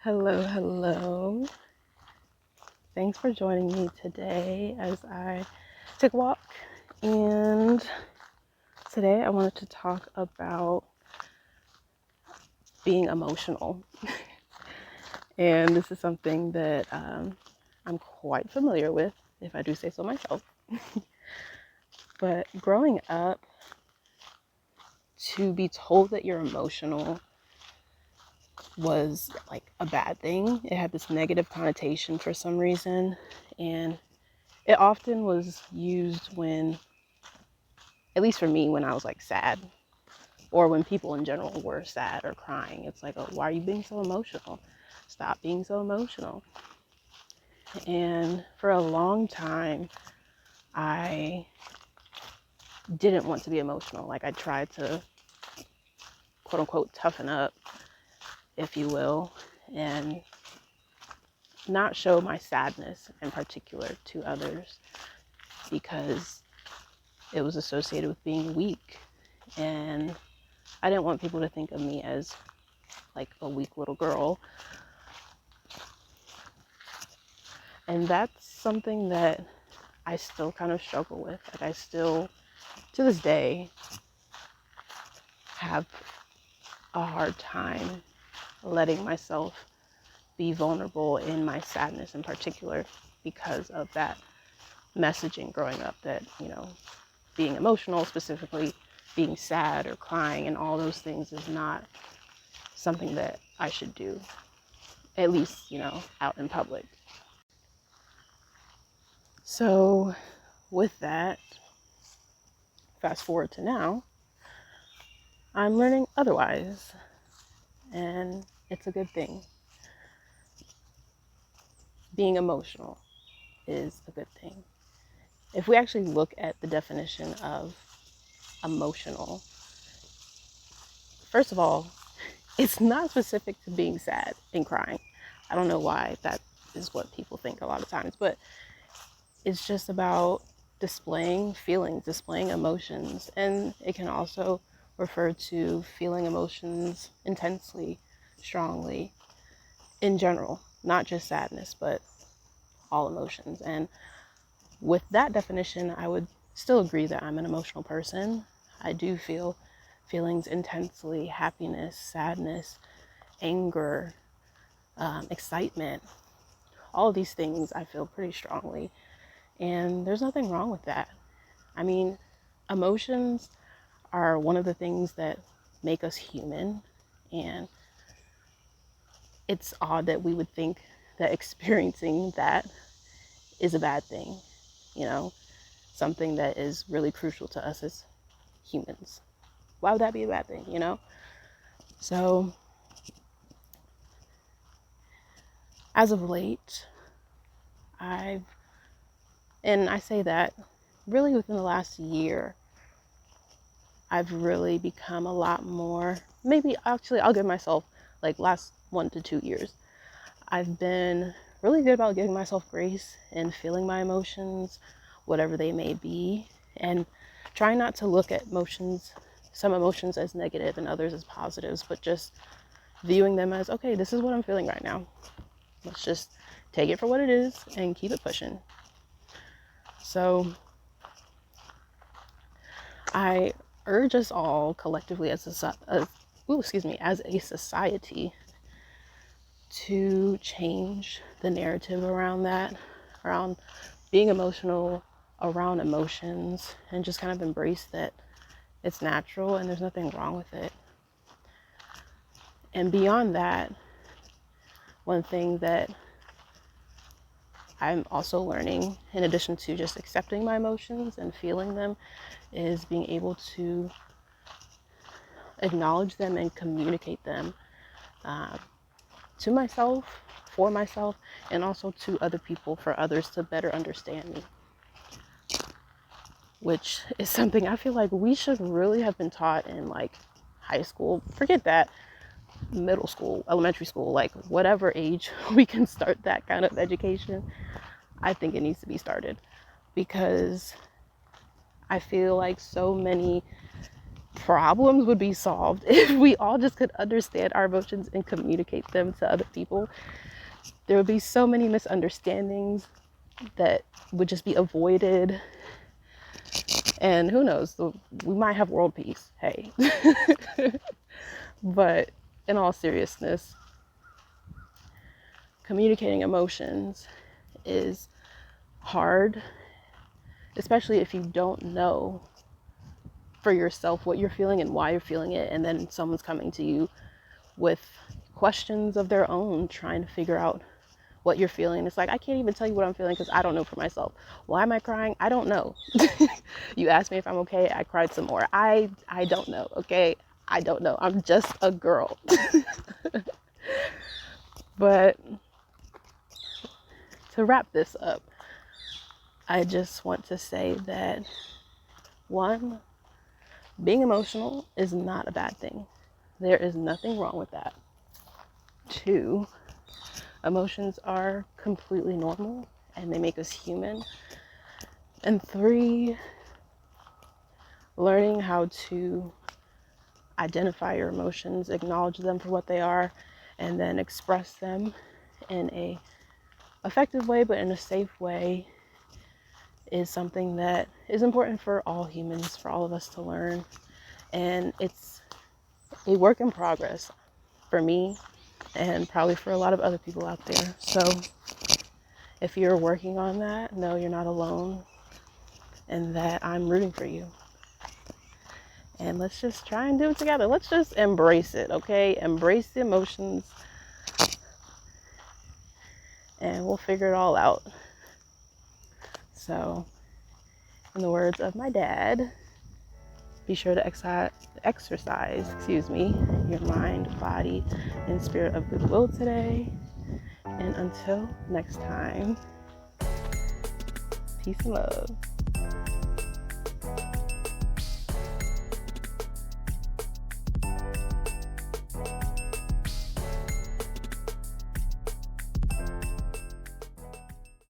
Hello. Thanks for joining me today as I take a walk. And today I wanted to talk about being emotional. And this is something that I'm quite familiar with, if I do say so myself. But growing up, to be told that you're emotional was like a bad thing. It had this negative connotation for some reason. And it often was used when, at least for me, when I was like sad, or when people in general were sad or crying. It's like, oh, why are you being so emotional? Stop being so emotional. And for a long time, I didn't want to be emotional. Like I tried to, quote unquote, toughen up, if you will, and not show my sadness in particular to others because it was associated with being weak. And I didn't want people to think of me as like a weak little girl. And that's something that I still kind of struggle with. Like I still, to this day, have a hard time letting myself be vulnerable in my sadness in particular because of that messaging growing up that, being emotional, specifically being sad or crying and all those things is not something that I should do, at least, out in public. So with that, fast forward to now, I'm learning otherwise, and it's a good thing. Being emotional is a good thing. If we actually look at the definition of emotional, first of all, it's not specific to being sad and crying. I don't know why that is what people think a lot of times, but it's just about displaying feelings, displaying emotions, and it can also refer to feeling emotions intensely, strongly, in general, not just sadness, but all emotions. And with that definition, I would still agree that I'm an emotional person. I do feel feelings intensely, happiness, sadness, anger, excitement. All of these things I feel pretty strongly. And there's nothing wrong with that. I mean, emotions are one of the things that make us human. And it's odd that we would think that experiencing that is a bad thing, something that is really crucial to us as humans. Why would that be a bad thing, So, as of late, and I say that really within the last year, I've really become a lot more, maybe actually I'll give myself like last 1 to 2 years. I've been really good about giving myself grace and feeling my emotions, whatever they may be, and trying not to look at some emotions as negative and others as positives, but just viewing them as, okay, this is what I'm feeling right now. Let's just take it for what it is and keep it pushing. So I urge us all collectively as a society to change the narrative around being emotional, around emotions, and just kind of embrace that it's natural and there's nothing wrong with it. And beyond that, one thing that I'm also learning, in addition to just accepting my emotions and feeling them, is being able to acknowledge them and communicate them to myself, for myself, and also to other people, for others to better understand me. Which is something I feel like we should really have been taught in like high school. Forget that, middle school, elementary school, like whatever age we can start that kind of education. I think it needs to be started because I feel like so many problems would be solved if we all just could understand our emotions and communicate them to other people. There would be so many misunderstandings that would just be avoided. And who knows, we might have world peace. Hey. But in all seriousness, communicating emotions is hard, especially if you don't know for yourself what you're feeling and why you're feeling it, and then someone's coming to you with questions of their own trying to figure out what you're feeling. It's like, I can't even tell you what I'm feeling because I don't know for myself. Why am I crying? I don't know. You asked me if I'm okay, I cried some more. I don't know, okay? I don't know. I'm just a girl. But to wrap this up, I just want to say that, one, being emotional is not a bad thing. There is nothing wrong with that. Two, emotions are completely normal and they make us human. And three, learning how to identify your emotions, acknowledge them for what they are, and then express them in a effective way, but in a safe way, is something that is important for all humans, for all of us to learn. And it's a work in progress for me and probably for a lot of other people out there. So if you're working on that, know you're not alone and that I'm rooting for you. And let's just try and do it together. Let's just embrace it, okay? Embrace the emotions and we'll figure it all out. So, in the words of my dad, be sure to exercise, your mind, body, and spirit of goodwill today. And until next time, peace and love.